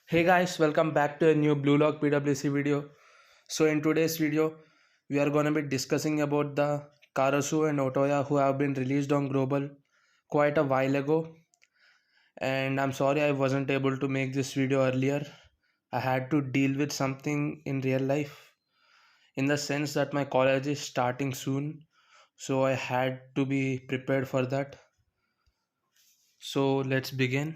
Hey guys, welcome back to a new Lock PWC video. So in today's video, we are going to be discussing about the Karasu and Otoya who have been released on Global quite a while ago. And I'm sorry I wasn't able to make this video earlier. I had to deal with something in real life in the sense that my college is starting soon. So I had to be prepared for that. So let's begin.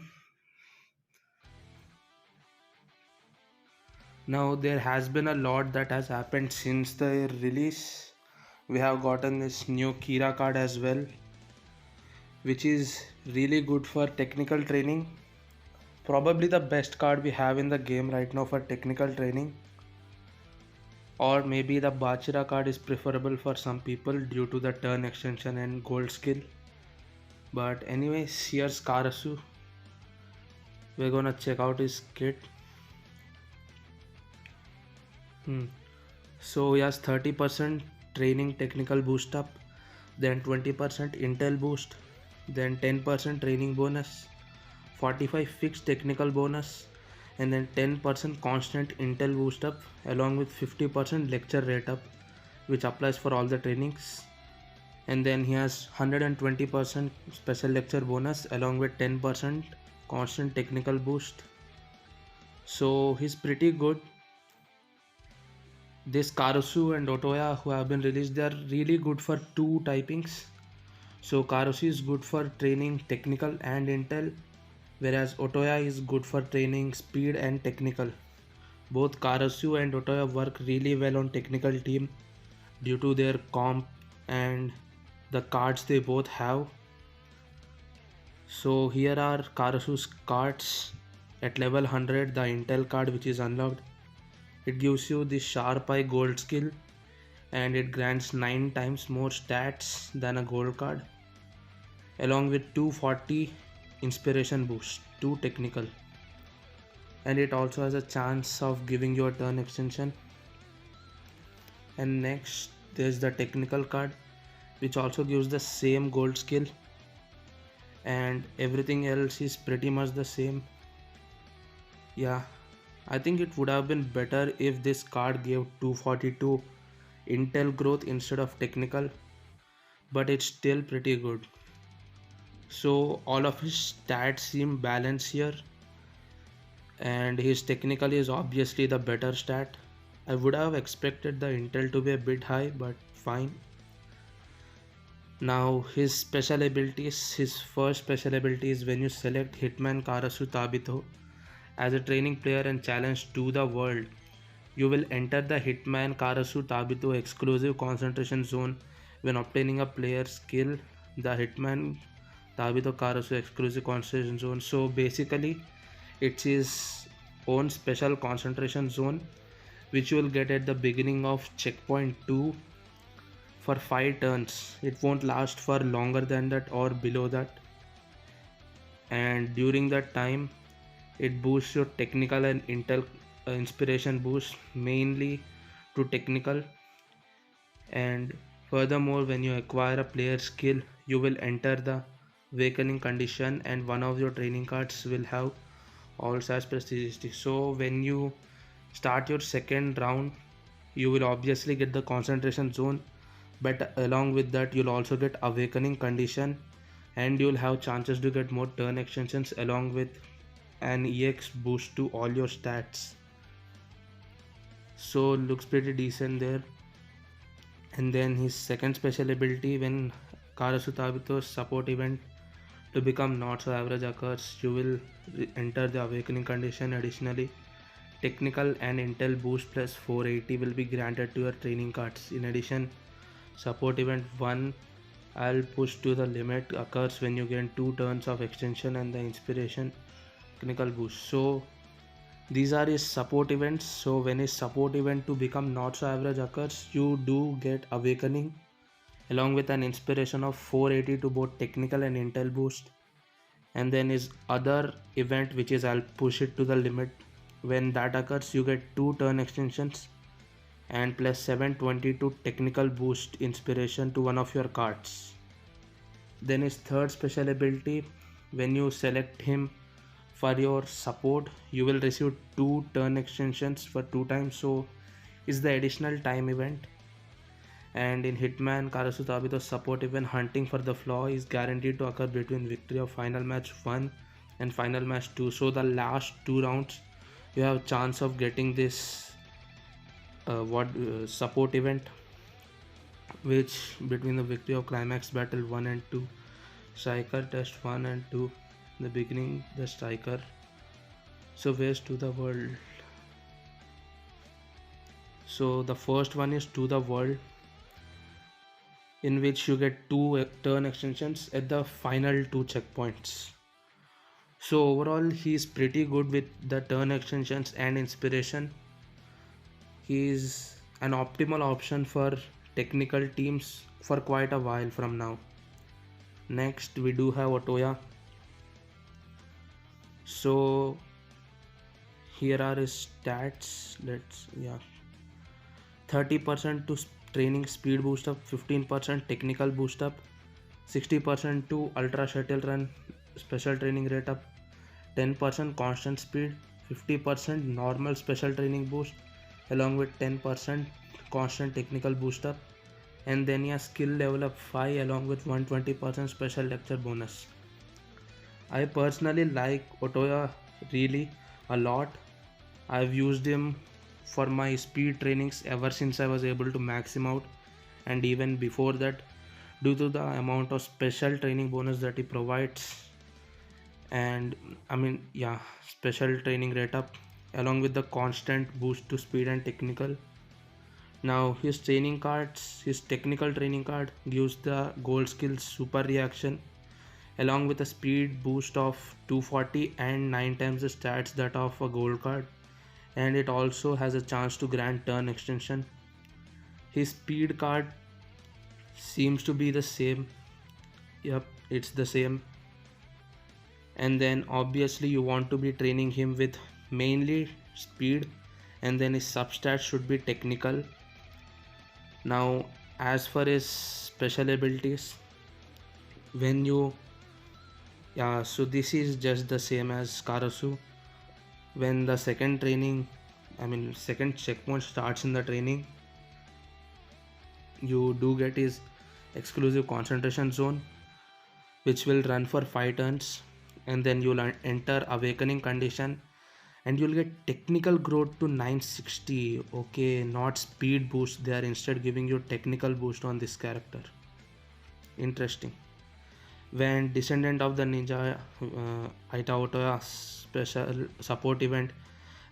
Now there has been a lot that has happened since the release. We have gotten this new Kira card as well, which is really good for technical training. Probably the best card we have in the game right now for technical training. Or maybe the Bachira card is preferable for some people due to the turn extension and gold skill. But anyways, here's Karasu. We're gonna check out his kit. So he has 30% training technical boost up, then 20% intel boost, then 10% training bonus, 45 fixed technical bonus, and then 10% constant intel boost up along with 50% lecture rate up, which applies for all the trainings. And then he has 120% special lecture bonus along with 10% constant technical boost. So he's pretty good. This Karasu and Otoya who have been released, they are really good for two typings. So Karasu is good for training technical and intel, whereas Otoya is good for training speed and technical. Both Karasu and Otoya work really well on technical team due to their comp and the cards they both have. So here are Karasu's cards. At level 100, the intel card which is unlocked. It gives you the sharp eye gold skill and it grants 9 times more stats than a gold card, along with 240 inspiration boost, 2 technical, and it also has a chance of giving you a turn extension. And next there's the technical card which also gives the same gold skill, and everything else is pretty much the same. Yeah, I think it would have been better if this card gave 242 intel growth instead of technical, but it's still pretty good. So all of his stats seem balanced here, and his technical is obviously the better stat. I would have expected the intel to be a bit high, but fine. Now his special abilities, his first special ability is when you select Hitman Karasu Tabito as a training player and challenge to the world, you will enter the Hitman Karasu Tabito exclusive concentration zone when obtaining a player skill. The Hitman Tabito Karasu exclusive concentration zone. So basically, it's his own special concentration zone, which you will get at the beginning of checkpoint 2 for 5 turns. It won't last for longer than that or below that. And during that time, it boosts your technical and intel inspiration boost mainly to technical. And furthermore, when you acquire a player skill, you will enter the awakening condition and one of your training cards will have all such prestige. So when you start your second round, you will obviously get the concentration zone, but along with that you'll also get awakening condition, and you'll have chances to get more turn extensions along with an EX boost to all your stats. So looks pretty decent there. And then his second special ability, when Karasu Tabito's support event to become not so average occurs, you will enter the awakening condition. Additionally, technical and intel boost plus 480 will be granted to your training cards. In addition, support event 1, I'll push to the limit, occurs when you gain 2 turns of extension and the inspiration technical boost. So these are his support events. So when his support event to become not so average occurs, you do get awakening along with an inspiration of 480 to both technical and intel boost. And then his other event, which is I'll push it to the limit, when that occurs you get 2 turn extensions and plus 722 technical boost inspiration to one of your cards. Then his third special ability, when you select him For your support, you will receive 2 turn extensions for 2 times, so is the additional time event. And in Hitman Karasu Tabito support event, hunting for the flaw is guaranteed to occur between victory of final match 1 and final match 2. So the last 2 rounds you have chance of getting this support event, which between the victory of climax battle 1 and 2, striker test 1 and 2, the beginning the striker. So ways to the world. So the first one is to the world, in which you get 2 turn extensions at the final 2 checkpoints. So overall he is pretty good with the turn extensions and inspiration. He is an optimal option for technical teams for quite a while from now. Next we do have Otoya. So here are his stats. 30% to training speed boost up, 15% technical boost up, 60% to ultra shuttle run special training rate up, 10% constant speed, 50% normal special training boost along with 10% constant technical boost up, and then yeah, skill level up 5 along with 120% special lecture bonus. I personally like Otoya really a lot. I've used him for my speed trainings ever since I was able to max him out, and even before that, due to the amount of special training bonus that he provides. And special training rate up along with the constant boost to speed and technical. Now his technical training card gives the gold skill super reaction along with a speed boost of 240 and 9 times the stats that of a gold card, and it also has a chance to grant turn extension. His speed card seems to be the same. Yep, it's the same. And then obviously you want to be training him with mainly speed, and then his substats should be technical. Now as for his special abilities, so this is just the same as Karasu. When the second checkpoint starts in the training, you do get his exclusive concentration zone, which will run for 5 turns, and then you'll enter awakening condition and you'll get technical growth to 960. Okay, not speed boost, they are instead giving you technical boost on this character. Interesting. When Descendant of the Ninja Tabito Otoya special support event,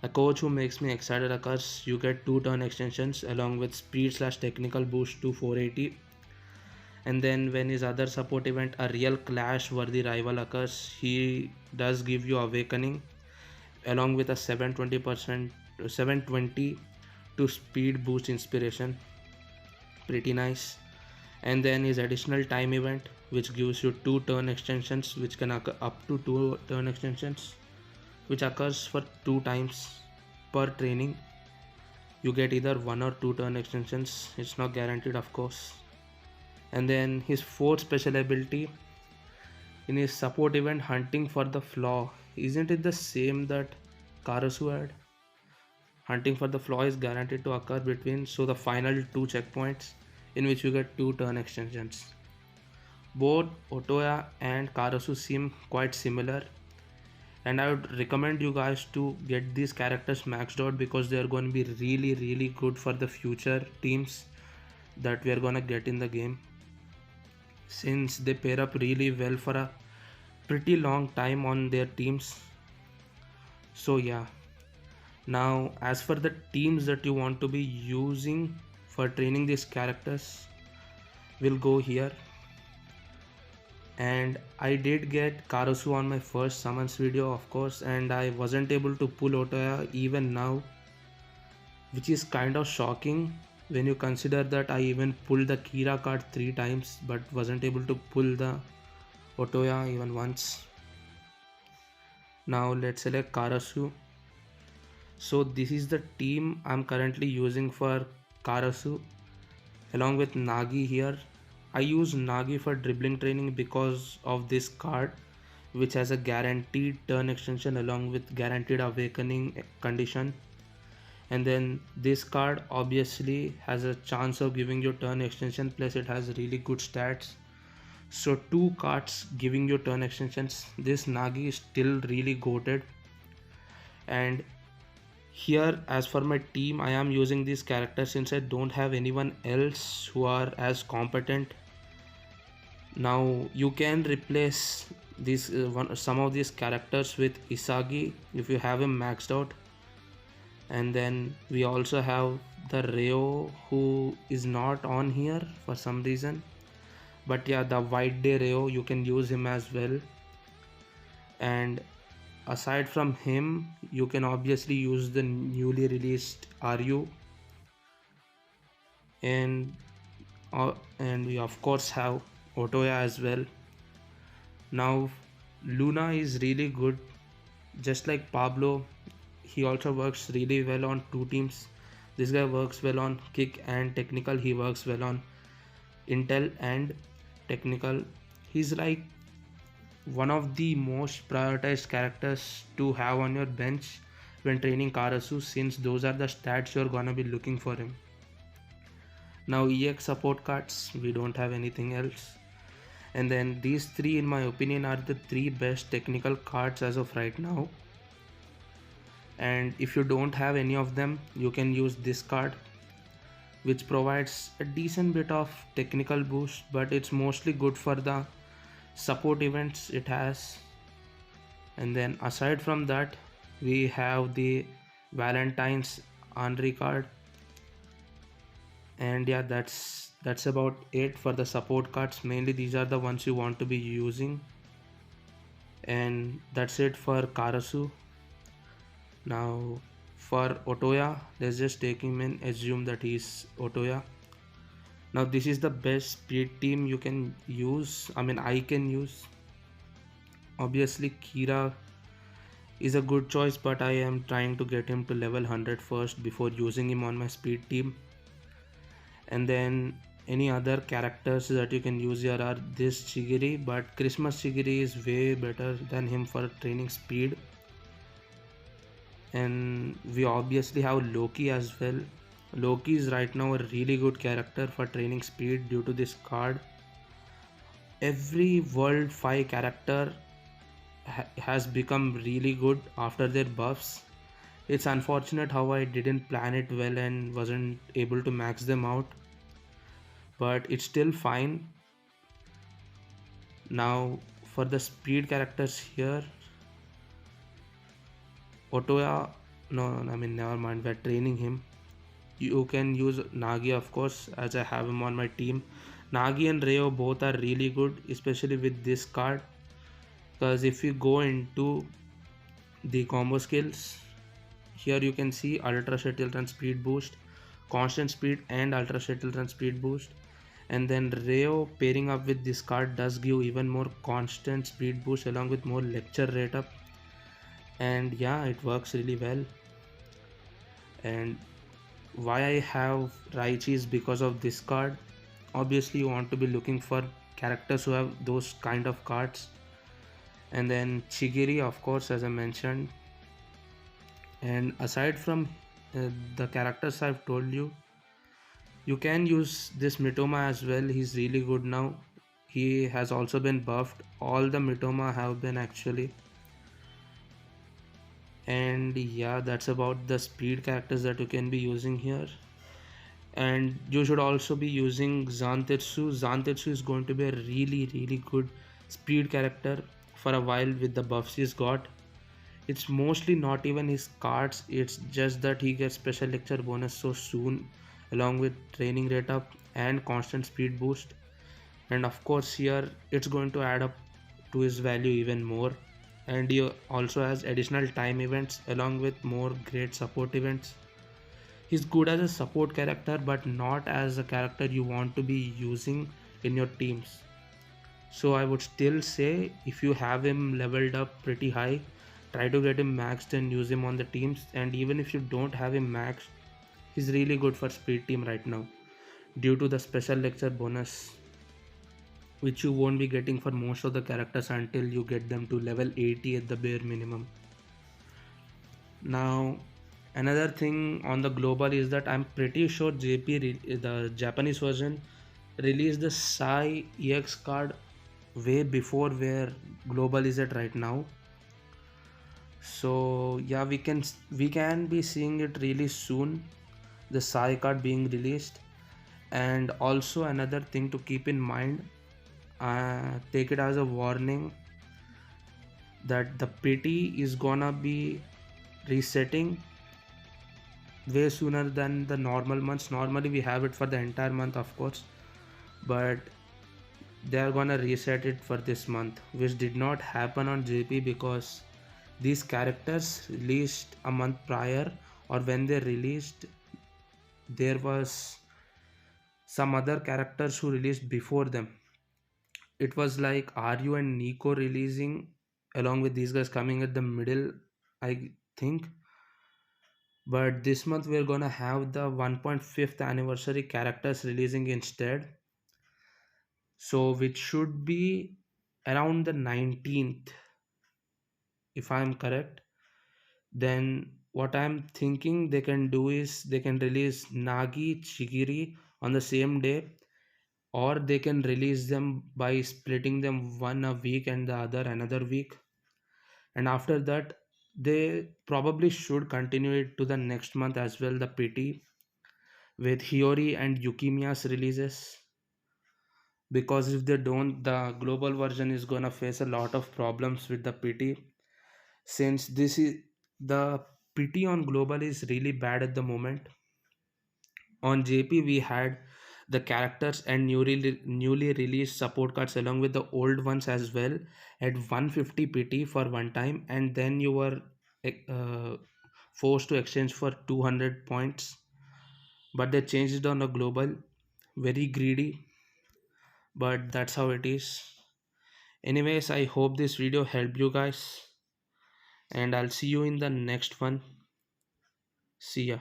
a coach who makes me excited occurs, you get 2 turn extensions along with speed/technical boost to 480. And then when his other support event, a real clash worthy rival, occurs, he does give you awakening along with a 720 to speed boost inspiration. Pretty nice. And then his additional time event, which gives you 2 turn extensions, which can occur up to 2 turn extensions, which occurs for 2 times per training. You get either 1 or 2 turn extensions, it's not guaranteed of course. And then his 4th special ability in his support event, hunting for the flaw, isn't it the same that Karasu had? Hunting for the flaw is guaranteed to occur between the final 2 checkpoints, in which you get 2 turn extensions. Both Otoya and Karasu seem quite similar, and I would recommend you guys to get these characters maxed out because they are going to be really good for the future teams that we are going to get in the game, since they pair up really well for a pretty long time on their teams. So yeah, now as for the teams that you want to be using for training these characters, we'll go here. And I did get Karasu on my first summons video of course, and I wasn't able to pull Otoya even now, which is kind of shocking when you consider that I even pulled the Kira card 3 times but wasn't able to pull the Otoya even once. Now let's select Karasu. So this is the team I'm currently using for Karasu along with Nagi here. I use Nagi for dribbling training because of this card, which has a guaranteed turn extension along with guaranteed awakening condition. And then this card obviously has a chance of giving you turn extension, plus it has really good stats. So two cards giving you turn extensions. This Nagi is still really goated. And here, as for my team, I am using these characters since I don't have anyone else who are as competent. Now you can replace these some of these characters with Isagi if you have him maxed out. And then we also have the Ryo, who is not on here for some reason, but yeah, the White Day Ryo, you can use him as well. And aside from him, you can obviously use the newly released Ryu, and we of course have Otoya as well. Now Luna is really good, just like Pablo. He also works really well on two teams. This guy works well on kick and technical. He works well on intel and technical. He's like one of the most prioritized characters to have on your bench when training Karasu, since those are the stats you're gonna be looking for him. Now EX support cards, we don't have anything else. And then these three, in my opinion, are the three best technical cards as of right now. And if you don't have any of them, you can use this card, which provides a decent bit of technical boost, but it's mostly good for the support events it has. And then aside from that, we have the Valentine's Henri card. And yeah, that's about it for the support cards. Mainly these are the ones you want to be using. And that's it for Karasu. Now for Otoya, let's just take him and assume that he's Otoya. Now this is the best speed team you can use. I can use. Obviously Kira is a good choice, but I am trying to get him to level 100 first before using him on my speed team. And then any other characters that you can use here are this Chigiri, but Christmas Chigiri is way better than him for training speed. And we obviously have Loki as well. Loki is right now a really good character for training speed due to this card. Every World 5 character has become really good after their buffs. It's unfortunate how I didn't plan it well and wasn't able to max them out, but it's still fine. Now for the speed characters here, Otoya, never mind, we're training him. You can use Nagi, of course, as I have him on my team. Nagi and Ryo both are really good, especially with this card, because if you go into the combo skills, here you can see Ultra Shuttle Run Speed Boost, Constant Speed and Ultra Shuttle Run Speed Boost. And then Ryo pairing up with this card does give even more constant speed boost along with more lecture rate up. And yeah, it works really well. And why I have Ryusei is because of this card. Obviously you want to be looking for characters who have those kind of cards. And then Chigiri, of course, as I mentioned. And aside from the characters I've told you, you can use this Mitoma as well. He's really good now. He has also been buffed. All the Mitoma have been actually. And yeah, that's about the speed characters that you can be using here. And you should also be using Zantetsu. Zantetsu is going to be a really good speed character for a while with the buffs he's got. It's mostly not even his cards, it's just that he gets special lecture bonus so soon, along with training rate up and constant speed boost. And of course here it's going to add up to his value even more. And he also has additional time events along with more great support events. He's good as a support character, but not as a character you want to be using in your teams. So I would still say, if you have him leveled up pretty high, try to get him maxed and use him on the teams. And even if you don't have him maxed, he's really good for speed team right now due to the special lecture bonus. which you won't be getting for most of the characters until you get them to level 80 at the bare minimum. Now, another thing on the global is that I'm pretty sure the Japanese version, released the Sai EX card way before where global is at right now. So yeah, we can be seeing it really soon, the Sai card being released. And also another thing to keep in mind, take it as a warning that the pity is gonna be resetting way sooner than the normal months. Normally we have it for the entire month, of course, but they are gonna reset it for this month, which did not happen on JP because these characters released a month prior, or when they released, there was some other characters who released before them. It was like Ryu and Nico releasing along with these guys coming at the middle, I think. But this month we're gonna have the 1.5th anniversary characters releasing instead. So which should be around the 19th, if I'm correct. Then what I'm thinking they can do is they can release Nagi, Chigiri on the same day, or they can release them by splitting them one a week and the other another week. And after that, they probably should continue it to the next month as well, the PT, with Hiyori and Yukimiya's releases. Because if they don't, the global version is gonna face a lot of problems with the PT, since this is the PT on global is really bad at the moment. On JP we had the characters and newly released support cards along with the old ones as well at 150 PT for one time, and then you were uh, forced to exchange for 200 points. But they changed it on a global, very greedy, but that's how it is. Anyways, I hope this video helped you guys, and I'll see you in the next one. See ya.